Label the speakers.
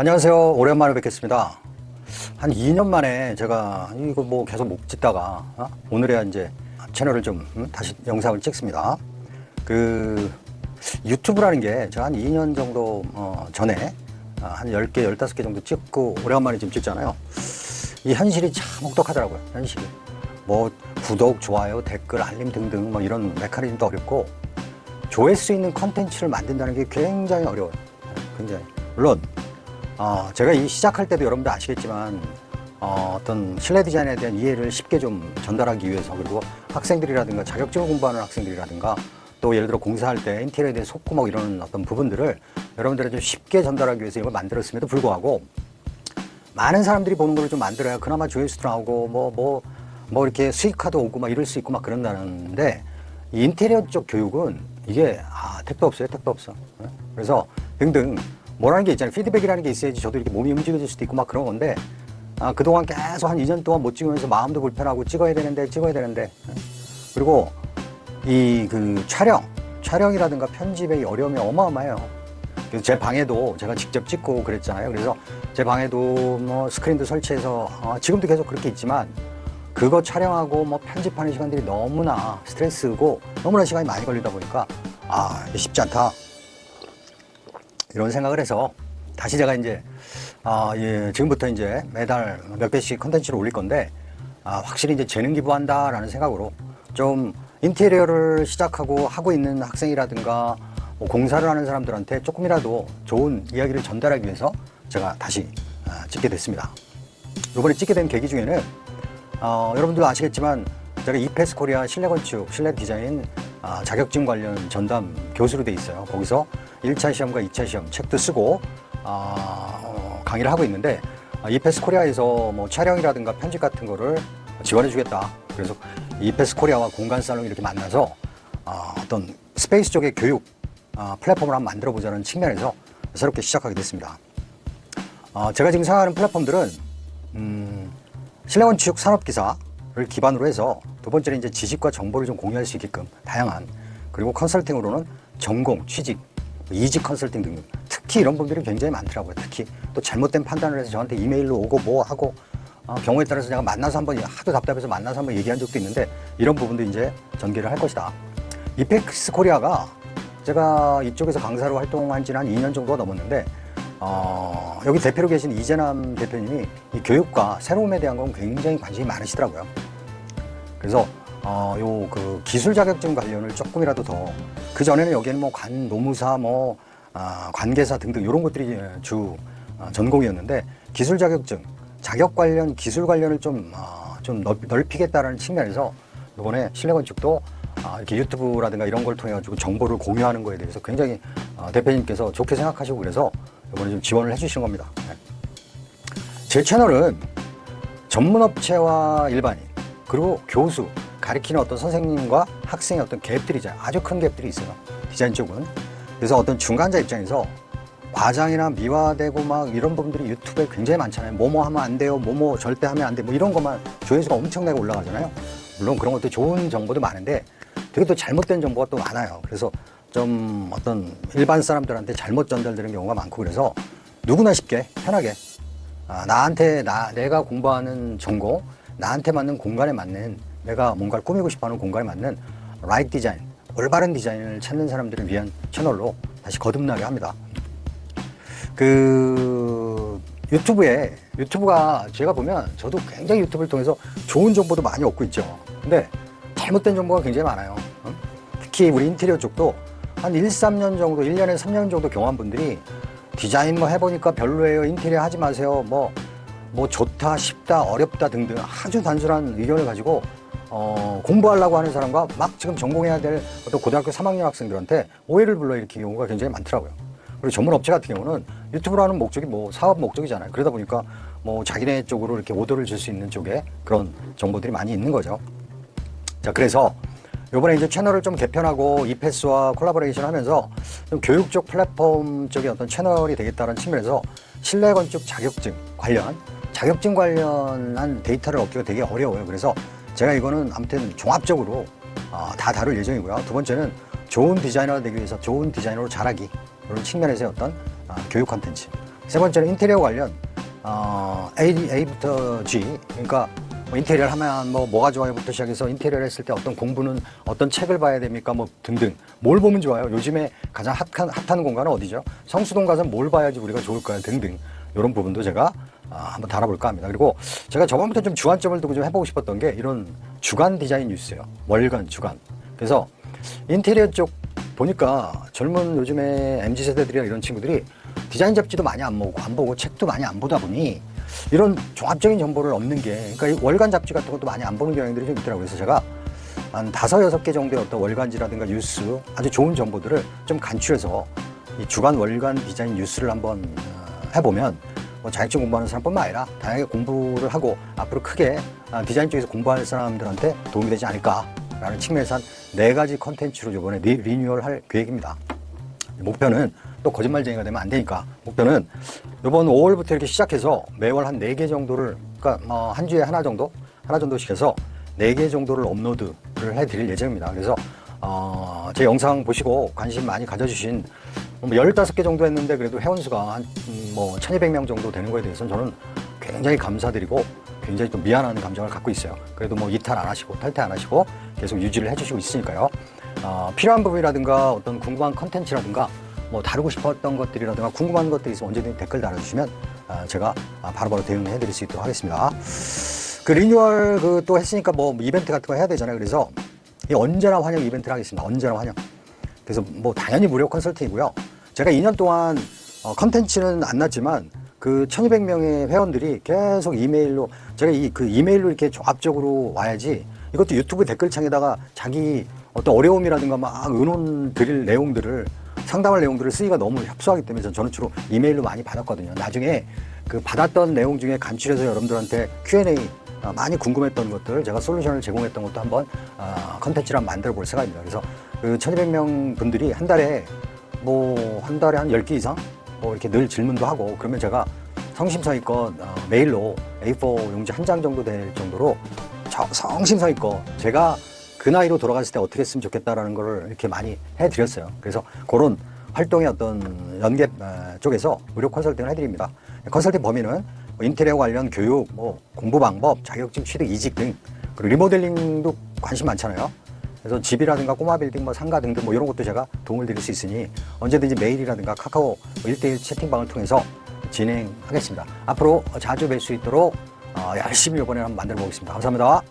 Speaker 1: 안녕하세요. 오랜만에 뵙겠습니다. 한 2년 만에 제가 이거 뭐 계속 못 찍다가 오늘에야 이제 채널을 좀 다시 영상을 찍습니다. 그 유튜브라는 게 제가 한 2년 정도 전에 한 10개, 15개 정도 찍고 오래간만에 지금 찍잖아요. 이 현실이 참 혹독하더라고요. 현실이. 뭐 구독, 좋아요, 댓글, 알림 등등 뭐 이런 메커니즘도 어렵고 조회수 있는 컨텐츠를 만든다는 게 굉장히 어려워요. 굉장히. 물론 제가 이 시작할 때도 여러분들 아시겠지만 어떤 실내 디자인에 대한 이해를 쉽게 좀 전달하기 위해서, 그리고 학생들이라든가 자격증을 공부하는 학생들이라든가 또 예를 들어 공사할 때 인테리어에 대해 속고 이런 어떤 부분들을 여러분들에게 좀 쉽게 전달하기 위해서 이걸 만들었음에도 불구하고 많은 사람들이 보는 걸 좀 만들어야 그나마 조회수도 나오고 뭐 이렇게 수익화도 오고 막 이럴 수 있고 막 그런다는데, 이 인테리어 쪽 교육은 이게 택도 없어요. 택도 없어. 그래서 등등 뭐라는 게 있잖아요. 피드백이라는 게 있어야지 저도 이렇게 몸이 움직여질 수도 있고 막 그런 건데, 그동안 계속 한 2년 동안 못 찍으면서 마음도 불편하고 찍어야 되는데 그리고 이 그 촬영이라든가 편집의 어려움이 어마어마해요. 그래서 제 방에도 제가 직접 찍고 그랬잖아요. 그래서 제 방에도 뭐 스크린도 설치해서 지금도 계속 그렇게 있지만 그거 촬영하고 뭐 편집하는 시간들이 너무나 스트레스고 너무나 시간이 많이 걸리다 보니까 이게 쉽지 않다, 이런 생각을 해서 다시 제가 이제 지금부터 이제 매달 몇 개씩 컨텐츠를 올릴 건데, 확실히 이제 재능 기부한다라는 생각으로 좀 인테리어를 시작하고 하고 있는 학생이라든가 뭐 공사를 하는 사람들한테 조금이라도 좋은 이야기를 전달하기 위해서 제가 다시 찍게 됐습니다. 이번에 찍게 된 계기 중에는 여러분도 아시겠지만 제가 이페스 코리아 실내건축, 실내 디자인 자격증 관련 전담 교수로 돼 있어요. 거기서 1차 시험과 2차 시험 책도 쓰고 강의를 하고 있는데, 이페스 코리아에서 뭐 촬영이라든가 편집 같은 거를 지원해 주겠다. 그래서 이페스 코리아와 공간 살롱 이렇게 만나서 어떤 스페이스 쪽의 교육 플랫폼을 한번 만들어 보자는 측면에서 새롭게 시작하게 됐습니다. 제가 지금 생각하는 플랫폼들은 실내건축 산업기사를 기반으로 해서, 두 번째는 이제 지식과 정보를 좀 공유할 수 있게끔 다양한, 그리고 컨설팅으로는 전공, 취직, 이직 컨설팅 등등, 특히 이런 분들이 굉장히 많더라고요. 특히 또 잘못된 판단을 해서 저한테 이메일로 오고 뭐 하고, 경우에 따라서 제가 만나서 한번 하도 답답해서 만나서 한번 얘기한 적도 있는데, 이런 부분도 이제 전개를 할 것이다. 이펙스 코리아가 제가 이쪽에서 강사로 활동한 지는 한 2년 정도가 넘었는데, 여기 대표로 계신 이재남 대표님이 이 교육과 새로움에 대한 건 굉장히 관심이 많으시더라고요. 그래서 그 기술 자격증 관련을 조금이라도 더, 그 전에는 여기에는 뭐 노무사, 관계사 등등 이런 것들이 주 전공이었는데, 기술 자격증, 자격 관련, 기술 관련을 좀 넓히겠다라는 측면에서 이번에 실내건축도 이렇게 유튜브라든가 이런 걸 통해 가지고 정보를 공유하는 거에 대해서 굉장히 대표님께서 좋게 생각하시고, 그래서 이번에 좀 지원을 해주신 겁니다. 네. 제 채널은 전문업체와 일반인, 그리고 교수, 가르치는 어떤 선생님과 학생의 어떤 갭들이잖아요. 아주 큰 갭들이 있어요. 디자인 쪽은. 그래서 어떤 중간자 입장에서 과장이나 미화되고 막 이런 부분들이 유튜브에 굉장히 많잖아요. 뭐뭐 하면 안 돼요. 뭐뭐 절대 하면 안 돼. 뭐 이런 것만 조회수가 엄청나게 올라가잖아요. 물론 그런 것도 좋은 정보도 많은데 되게 또 잘못된 정보가 또 많아요. 그래서 좀 어떤 일반 사람들한테 잘못 전달되는 경우가 많고, 그래서 누구나 쉽게 편하게 내가 공부하는 전공, 나한테 맞는 공간에 맞는, 내가 뭔가를 꾸미고 싶어하는 공간에 맞는 라이트 디자인, 올바른 디자인을 찾는 사람들을 위한 채널로 다시 거듭나게 합니다. 유튜브가 제가 보면 저도 굉장히 유튜브를 통해서 좋은 정보도 많이 얻고 있죠. 근데 잘못된 정보가 굉장히 많아요. 특히 우리 인테리어 쪽도 한 1-3년 정도, 1년에 3년 정도 경험한 분들이 디자인 해보니까 별로예요, 인테리어 하지 마세요, 뭐 좋다, 쉽다, 어렵다 등등 아주 단순한 의견을 가지고 공부하려고 하는 사람과 막 지금 전공해야 될 어떤 고등학교 3학년 학생들한테 오해를 불러일으키는 경우가 굉장히 많더라고요. 그리고 전문 업체 같은 경우는 유튜브로 하는 목적이 사업 목적이잖아요. 그러다 보니까 자기네 쪽으로 이렇게 오더를 줄 수 있는 쪽에 그런 정보들이 많이 있는 거죠. 자, 그래서 요번에 이제 채널을 좀 개편하고 이페스와 콜라보레이션 하면서 좀 교육적 플랫폼 쪽의 어떤 채널이 되겠다는 측면에서 실내건축 자격증 관련한 데이터를 얻기가 되게 어려워요. 그래서 제가 이거는 아무튼 종합적으로 다 다룰 예정이고요. 두 번째는 좋은 디자이너가 되기 위해서 좋은 디자이너로 자라기, 이런 측면에서의 어떤 교육 콘텐츠. 세 번째는 인테리어 관련 A부터 G, 그러니까 뭐 인테리어를 하면 뭐가 좋아요부터 시작해서 인테리어를 했을 때 어떤 공부는 어떤 책을 봐야 됩니까? 뭐 등등. 뭘 보면 좋아요? 요즘에 가장 핫한 공간은 어디죠? 성수동 가서 뭘 봐야지 우리가 좋을까요? 등등. 이런 부분도 제가 한번 다뤄볼까 합니다. 그리고 제가 저번부터 좀 주안점을 두고 좀 해보고 싶었던 게 이런 주간 디자인 뉴스예요. 월간, 주간. 그래서 인테리어 쪽 보니까 젊은 요즘에 MZ세대들이나 이런 친구들이 디자인 잡지도 많이 안 보고 책도 많이 안 보다 보니 이런 종합적인 정보를 얻는 게, 그러니까 이 월간 잡지 같은 것도 많이 안 보는 경향들이 좀 있더라고요. 그래서 제가 한 5-6개 정도의 어떤 월간지라든가 뉴스, 아주 좋은 정보들을 좀 간추려서 이 주간 월간 디자인 뉴스를 한번 해보면 뭐 자격증 공부하는 사람뿐만 아니라 다양하게 공부를 하고 앞으로 크게 디자인 쪽에서 공부할 사람들한테 도움이 되지 않을까라는 측면에서 한 4가지 컨텐츠로 이번에 리뉴얼 할 계획입니다. 목표는 또 거짓말쟁이가 되면 안 되니까, 목표는 이번 5월부터 이렇게 시작해서 매월 한 4개 정도를, 그러니까 한 주에 하나 정도씩 해서 4개 정도를 업로드를 해드릴 예정입니다. 그래서 제 영상 보시고 관심 많이 가져주신 15개 정도 했는데 그래도 회원수가 한 1200명 정도 되는 거에 대해서는 저는 굉장히 감사드리고 굉장히 좀 미안한 감정을 갖고 있어요. 그래도 뭐 이탈 안 하시고 탈퇴 안 하시고 계속 유지를 해주시고 있으니까요. 필요한 부분이라든가 어떤 궁금한 컨텐츠라든가 뭐 다루고 싶었던 것들이라든가 궁금한 것들이 있으면 언제든지 댓글 달아주시면 제가 바로바로 대응해 드릴 수 있도록 하겠습니다. 그 리뉴얼 또 했으니까 뭐 이벤트 같은 거 해야 되잖아요. 그래서 언제나 환영 이벤트를 하겠습니다. 언제나 환영. 그래서 뭐 당연히 무료 컨설팅이고요. 제가 2년 동안 컨텐츠는 안 났지만 그 1200명의 회원들이 계속 이메일로, 제가 그 이메일로 이렇게 종합적으로 와야지, 이것도 유튜브 댓글창에다가 자기 어떤 어려움이라든가 막 의논 드릴 내용들을, 상담할 내용들을 쓰기가 너무 협소하기 때문에 저는 주로 이메일로 많이 받았거든요. 나중에 그 받았던 내용 중에 간추려서 여러분들한테 Q&A, 많이 궁금했던 것들, 제가 솔루션을 제공했던 것도 한번 컨텐츠를 한번 만들어 볼 생각입니다. 그래서 그 1200명 분들이 한 달에 한 10개 이상 이렇게 늘 질문도 하고, 그러면 제가 성심성의껏 메일로 A4 용지 한 장 정도 될 정도로 성심성의껏 제가 그 나이로 돌아갔을 때 어떻게 했으면 좋겠다라는 거를 이렇게 많이 해드렸어요. 그래서 그런 활동의 어떤 연계 쪽에서 무료 컨설팅을 해드립니다. 컨설팅 범위는 인테리어 관련 교육, 공부 방법, 자격증 취득, 이직 등, 그리고 리모델링도 관심 많잖아요. 그래서 집이라든가 꼬마 빌딩, 상가 등등 이런 것도 제가 도움을 드릴 수 있으니 언제든지 메일이라든가 카카오 1대1 채팅방을 통해서 진행하겠습니다. 앞으로 자주 뵐 수 있도록 열심히 이번에 한번 만들어 보겠습니다. 감사합니다.